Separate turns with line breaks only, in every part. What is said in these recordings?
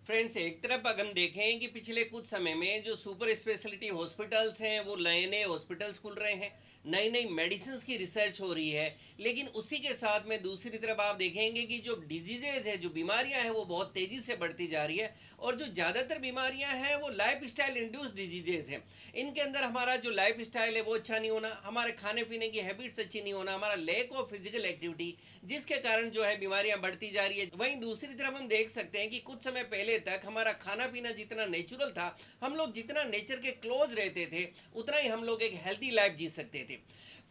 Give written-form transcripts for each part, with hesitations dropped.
Friends, एक तरफ अगर हम देखें कि पिछले कुछ समय में जो सुपर स्पेशलिटी हॉस्पिटल्स हैं वो नए नए हॉस्पिटल्स खुल रहे हैं, नई नई मेडिसिन की रिसर्च हो रही है। लेकिन उसी के साथ में दूसरी तरफ आप देखेंगे कि जो डिजीजेज है, जो बीमारियां हैं, वो बहुत तेजी से बढ़ती जा रही है। और जो ज़्यादातर बीमारियां हैं वो लाइफ स्टाइल इंड्यूस्ड डिजीजेज हैं। इनके अंदर हमारा जो लाइफ स्टाइल है वो अच्छा नहीं होना, हमारे खाने पीने की हैबिट्स अच्छी नहीं होना, हमारा लैक ऑफ फिजिकल एक्टिविटी, जिसके कारण जो है बीमारियां बढ़ती जा रही है। वहीं दूसरी तरफ हम देख सकते हैं कि कुछ समय पहले तक हमारा खाना पीना जितना नेचुरल था, हम लोग जितना नेचर के क्लोज रहते थे, उतना ही हम लोग एक हेल्दी लाइफ जी सकते थे।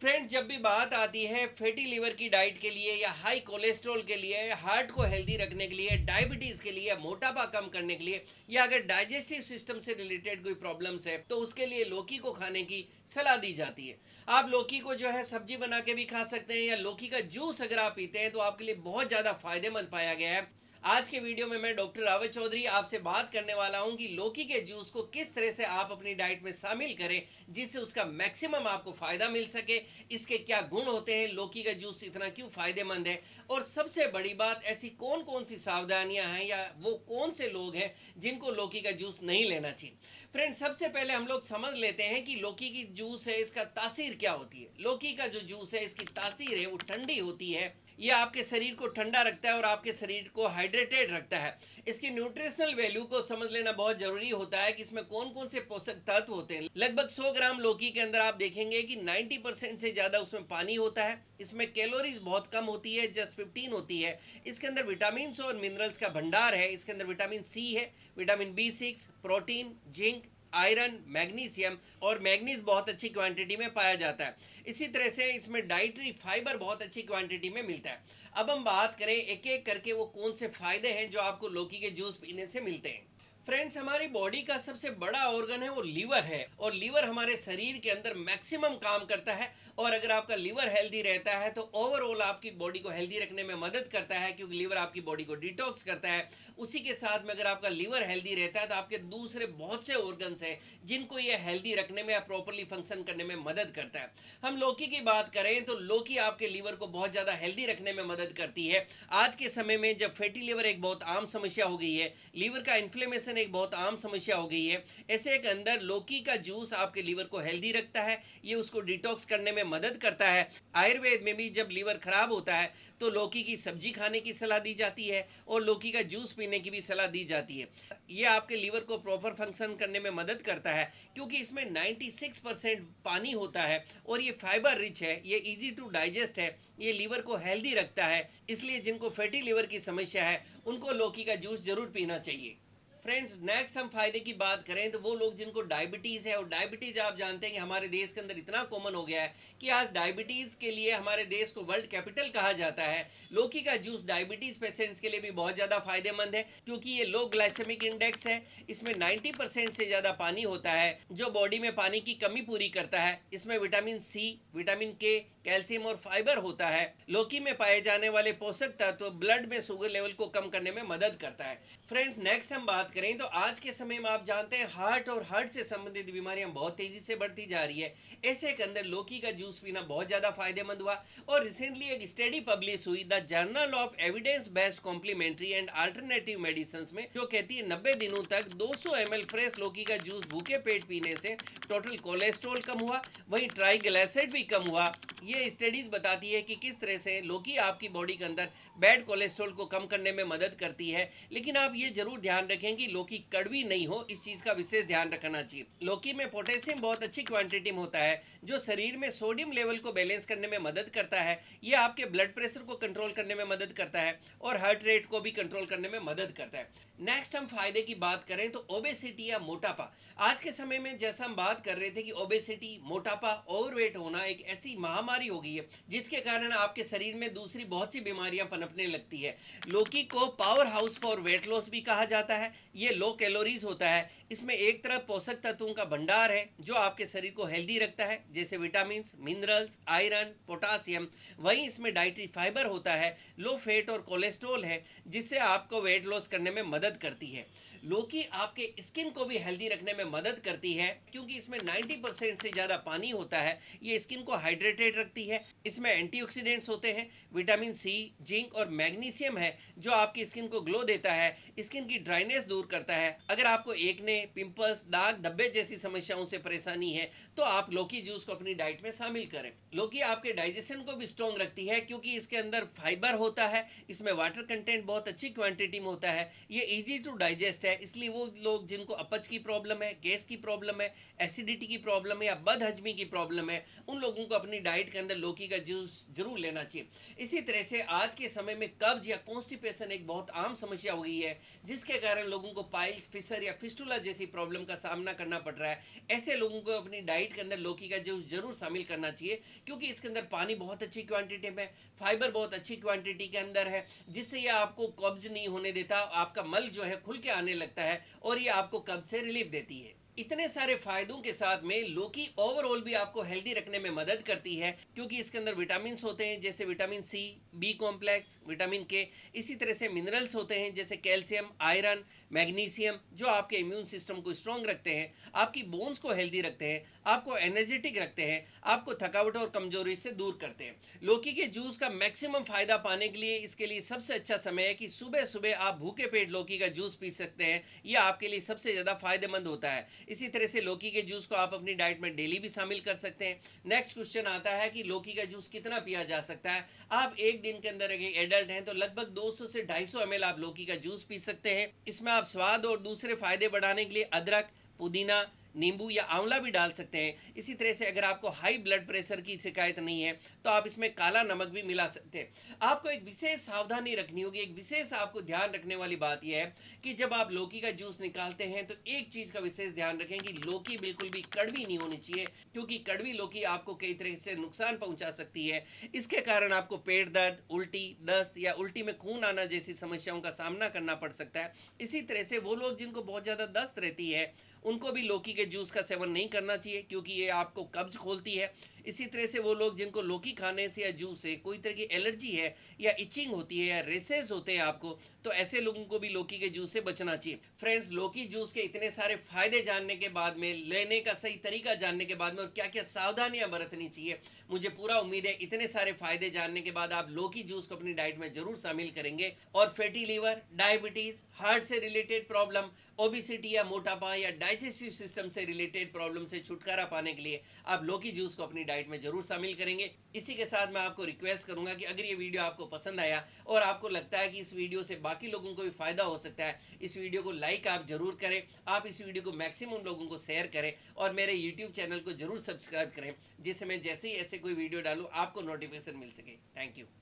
फ्रेंड, जब भी बात आती है फैटी लिवर की डाइट के लिए या हाई कोलेस्ट्रॉल के लिए, हार्ट को हेल्दी रखने के लिए, डायबिटीज के लिए, मोटापा कम करने के लिए, या अगर डाइजेस्टिव सिस्टम से रिलेटेड कोई प्रॉब्लम्स है तो उसके लिए लौकी को खाने की सलाह दी जाती है। आप लौकी को जो है सब्जी बना के भी खा सकते हैं, या लौकी का जूस अगर आप पीते हैं तो आपके लिए बहुत ज्यादा फायदेमंद पाया गया है। आज के वीडियो में मैं डॉक्टर रावत चौधरी आपसे बात करने वाला हूं कि लौकी के जूस को किस तरह से आप अपनी डाइट में शामिल करें जिससे उसका मैक्सिमम आपको फायदा मिल सके। इसके क्या गुण होते हैं, लौकी का जूस इतना क्यों फायदेमंद है, और सबसे बड़ी बात, ऐसी कौन कौन सी सावधानियां हैं या वो कौन से लोग हैं जिनको लौकी का जूस नहीं लेना चाहिए। फ्रेंड, सबसे पहले हम लोग समझ लेते हैं कि लौकी की जूस है, इसका तासीर क्या होती है। लौकी का जो जूस है, इसकी तासीर है वो ठंडी होती है। ये आपके शरीर को ठंडा रखता है और आपके शरीर को हाइड्रेटेड रखता है। इसकी न्यूट्रिशनल वैल्यू को समझ लेना बहुत जरूरी होता है कि इसमें कौन कौन से पोषक तत्व होते हैं। लगभग 100 ग्राम लौकी के अंदर आप देखेंगे कि 90% से ज्यादा उसमें पानी होता है। इसमें कैलोरीज बहुत कम होती है, जस्ट 15 होती है। इसके अंदर विटामिन और मिनरल्स का भंडार है। इसके अंदर विटामिन सी है, vitamin B6, protein, zinc, iron, magnesium, और मैग्नीज बहुत अच्छी क्वांटिटी में पाया जाता है। इसी तरह से इसमें डाइटरी फाइबर बहुत अच्छी क्वांटिटी में मिलता है। अब हम बात करें एक एक करके वो कौन से फायदे हैं जो आपको लौकी के जूस पीने से मिलते हैं। फ्रेंड्स, हमारी बॉडी का सबसे बड़ा ऑर्गन है वो लीवर है, और लीवर हमारे शरीर के अंदर मैक्सिमम काम करता है। और अगर आपका लीवर हेल्दी रहता है तो ओवरऑल आपकी बॉडी को हेल्दी रखने में मदद करता है, क्योंकि लीवर आपकी बॉडी को डिटॉक्स करता है। उसी के साथ में अगर आपका लीवर हेल्दी रहता है तो आपके दूसरे बहुत से ऑर्गन्स हैं जिनको ये हेल्दी रखने में या प्रॉपरली फंक्शन करने में मदद करता है। हम लौकी की बात करें तो लौकी आपके लीवर को बहुत ज़्यादा हेल्दी रखने में मदद करती है। आज के समय में जब फैटी लीवर एक बहुत आम समस्या हो गई है, लीवर का इन्फ्लेमेशन एक बहुत आम समस्या हो गई है, ऐसे एक अंदर लौकी का जूस आपके लीवर को हेल्दी रखता है। ये उसको डिटॉक्स करने में मदद करता है। आयुर्वेद में भी जब लीवर खराब होता है तो लौकी की सब्जी खाने की सलाह दी जाती है और लौकी का जूस पीने की भी सलाह दी जाती है। ये आपके लीवर को प्रॉपर फंक्शन करने में मदद करता है, क्योंकि इसमें 96% पानी होता है और ये फाइबर रिच है, ये इजी टू डाइजेस्ट है, ये लीवर को हेल्दी रखता है। इसलिए जिनको फैटी लीवर की समस्या है उनको लौकी का जूस जरूर पीना चाहिए। फ्रेंड्स, नेक्स्ट हम फायदे की बात करें तो वो लोग जिनको डायबिटीज़ है, और डायबिटीज़ आप जानते हैं कि हमारे देश के अंदर इतना कॉमन हो गया है कि आज डायबिटीज़ के लिए हमारे देश को वर्ल्ड कैपिटल कहा जाता है। लौकी का जूस डायबिटीज़ पेशेंट्स के लिए भी बहुत ज़्यादा फायदेमंद है, क्योंकि ये लो ग्लाइसेमिक इंडेक्स है। इसमें 90% से ज़्यादा पानी होता है जो बॉडी में पानी की कमी पूरी करता है। इसमें विटामिन सी, विटामिन के, कैल्शियम और फाइबर होता है। लौकी में पाए जाने वाले पोषक तत्व ब्लड में शुगर लेवल को कम करने में मदद करता है। फ्रेंड्स, नेक्स्ट हम बात करें तो आज के समय में आप जानते हैं हार्ट और हार्ट से संबंधित बीमारियां बहुत तेजी से बढ़ती जा रही है। ऐसे के अंदर लौकी का जूस पीना बहुत ज्यादा फायदेमंद हुआ। और रिसेंटली एक स्टडी पब्लिश हुई the journal of evidence based complementary and alternative medicine में, जो कहती है 90 दिनों तक 200 ml फ्रेश लौकी का जूस भूखे पेट पीने से टोटल कोलेस्ट्रॉल कम हुआ, वहीं ट्राइग्लिसराइड भी कम हुआ। ये स्टडीज बताती है कि किस तरह से लौकी आपकी बॉडी के अंदर बैड कोलेस्ट्रॉल को कम करने में मदद करती है। लेकिन आप ये जरूर ध्यान रखें कि लौकी कड़वी नहीं हो, इस चीज का विशेष ध्यान रखना चाहिए। लौकी में पोटेशियम बहुत अच्छी क्वांटिटी में होता है जो शरीर में सोडियम लेवल को बैलेंस करने में मदद करता है। ये आपके ब्लड प्रेशर को कंट्रोल करने में मदद करता है और हार्ट रेट को भी कंट्रोल करने में मदद करता है। नेक्स्ट हम फायदे की बात करें तो ओबेसिटी या मोटापा। आज के समय में जैसा हम बात कर रहे थे कि ओबेसिटी, मोटापा, ओवरवेट होना एक ऐसी महामारी हो गई है जिसके कारण आपके शरीर में दूसरी बहुत सी बीमारियां पनपने लगती है। लौकी को power house for weight loss भी कहा जाता है। ये लो कैलोरीज होता है। इसमें एक तरफ पोषक तत्वों का भंडार है जो आपके शरीर को हेल्दी रखता है, जैसे विटामिन, मिनरल्स, आयरन, पोटासियम। वहीं इसमें डाइटरी फाइबर होता है, लो फैट और कोलेस्ट्रॉल है, जिससे आपको वेट लॉस करने में मदद करती है। लौकी आपके स्किन को भी हेल्दी रखने में मदद करती है, क्योंकि इसमें 90% से ज़्यादा पानी होता है। ये स्किन को हाइड्रेटेड रखता रखती है। इसमें एंटीऑक्सीडेंट्स होते हैं, विटामिन सी, जिंक और मैग्नीशियम है जो आपकी स्किन को ग्लो देता है, स्किन की ड्राइनेस दूर करता है। अगर आपको एक्ने, पिंपल्स, दाग धब्बे जैसी समस्याओं से परेशानी है तो आप लौकी जूस को अपनी डाइट में शामिल करें। लौकी आपके डाइजेशन को भी स्ट्रॉन्ग रखती है क्योंकि इसके अंदर फाइबर होता है, इसमें वाटर कंटेंट बहुत अच्छी क्वांटिटी में होता है, ये इजी टू डाइजेस्ट है। इसलिए वो लोग जिनको अपच की प्रॉब्लम है, गैस की प्रॉब्लम है, एसिडिटी की प्रॉब्लम है या बदहजमी की प्रॉब्लम है, उन लोगों को अपनी डाइट के अंदर लौकी का जूस जरूर लेना चाहिए। इसी तरह से आज के समय में कब्ज या कॉन्स्टिपेशन एक बहुत आम समस्या हो गई है जिसके कारण लोगों को पाइल्स, फिशर या फिस्टुला जैसी प्रॉब्लम का सामना करना पड़ रहा है। ऐसे लोगों को अपनी डाइट के अंदर लौकी का जूस जरूर शामिल करना चाहिए क्योंकि इसके अंदर पानी बहुत अच्छी क्वांटिटी में, फाइबर बहुत अच्छी क्वांटिटी के अंदर है, जिससे ये आपको कब्ज नहीं होने देता, आपका मल जो है खुल के आने लगता है और ये आपको कब्ज से रिलीफ देती है। इतने सारे फायदों के साथ में लौकी ओवरऑल भी आपको हेल्दी रखने में मदद करती है क्योंकि इसके अंदर विटामिन होते हैं जैसे vitamin C, B complex, vitamin K. इसी तरह से मिनरल्स होते हैं जैसे कैल्शियम, आयरन, मैग्नीशियम जो आपके इम्यून सिस्टम को स्ट्रॉन्ग रखते हैं, आपकी बोन्स को हेल्दी रखते हैं, आपको एनर्जेटिक रखते हैं, आपको थकावट और कमजोरी से दूर करते हैं। लौकी के जूस का मैक्सिमम फायदा पाने के लिए इसके लिए सबसे अच्छा समय है कि सुबह सुबह आप भूखे पेट लौकी का जूस पी सकते हैं। यह आपके लिए सबसे ज्यादा फायदेमंद होता है। इसी तरह से लौकी के जूस को आप अपनी डाइट में डेली भी शामिल कर सकते हैं। नेक्स्ट क्वेश्चन आता है कि लौकी का जूस कितना पिया जा सकता है। आप एक दिन के अंदर एक एडल्ट हैं तो लगभग 200 से 250 ml आप लौकी का जूस पी सकते हैं। इसमें आप स्वाद और दूसरे फायदे बढ़ाने के लिए अदरक, पुदीना, नींबू या आंवला भी डाल सकते हैं। इसी तरह से अगर आपको हाई ब्लड प्रेशर की शिकायत नहीं है तो आप इसमें काला नमक भी मिला सकते हैं। आपको एक विशेष सावधानी रखनी होगी, एक विशेष आपको ध्यान रखने वाली बात यह है कि जब आप लौकी का जूस निकालते हैं तो एक चीज का विशेष ध्यान रखें कि लौकी बिल्कुल भी कड़वी नहीं होनी चाहिए क्योंकि कड़वी लौकी आपको कई तरह से नुकसान पहुंचा सकती है। इसके कारण आपको पेट दर्द, उल्टी, दस्त या उल्टी में खून आना जैसी समस्याओं का सामना करना पड़ सकता है। इसी तरह से वो लोग जिनको बहुत ज्यादा दस्त रहती है उनको भी लौकी के जूस का सेवन नहीं करना चाहिए क्योंकि ये आपको कब्ज खोलती है। इसी तरह से वो लोग जिनको लौकी खाने से या जूस से कोई तरह की एलर्जी है या इचिंग होती है या रेसेस होते हैं आपको, तो ऐसे लोगों को भी लौकी के जूस से बचना चाहिए। फ्रेंड्स, लौकी जूस के इतने सारे फायदे जानने के बाद में, लेने का सही तरीका जानने के बाद में और क्या क्या सावधानियां बरतनी चाहिए, मुझे पूरा उम्मीद है इतने सारे फायदे जानने के बाद आप लौकी जूस को अपनी डाइट में जरूर शामिल करेंगे और फैटी लीवर, डायबिटीज, हार्ट से रिलेटेड प्रॉब्लम, ओबिसिटी या मोटापा या डाइजेस्टिव सिस्टम से रिलेटेड प्रॉब्लम से छुटकारा पाने के लिए आप लौकी जूस को अपनी डाइट में जरूर शामिल करेंगे। इसी के साथ मैं आपको रिक्वेस्ट करूंगा कि अगर ये वीडियो आपको पसंद आया और आपको लगता है कि इस वीडियो से बाकी लोगों को भी फायदा हो सकता है, इस वीडियो को लाइक आप जरूर करें, आप इस वीडियो को मैक्सिमम लोगों को शेयर करें और मेरे यूट्यूब चैनल को जरूर सब्सक्राइब करें जिससे मैं जैसे ही ऐसे कोई वीडियो डालूं आपको नोटिफिकेशन मिल सके। Thank you.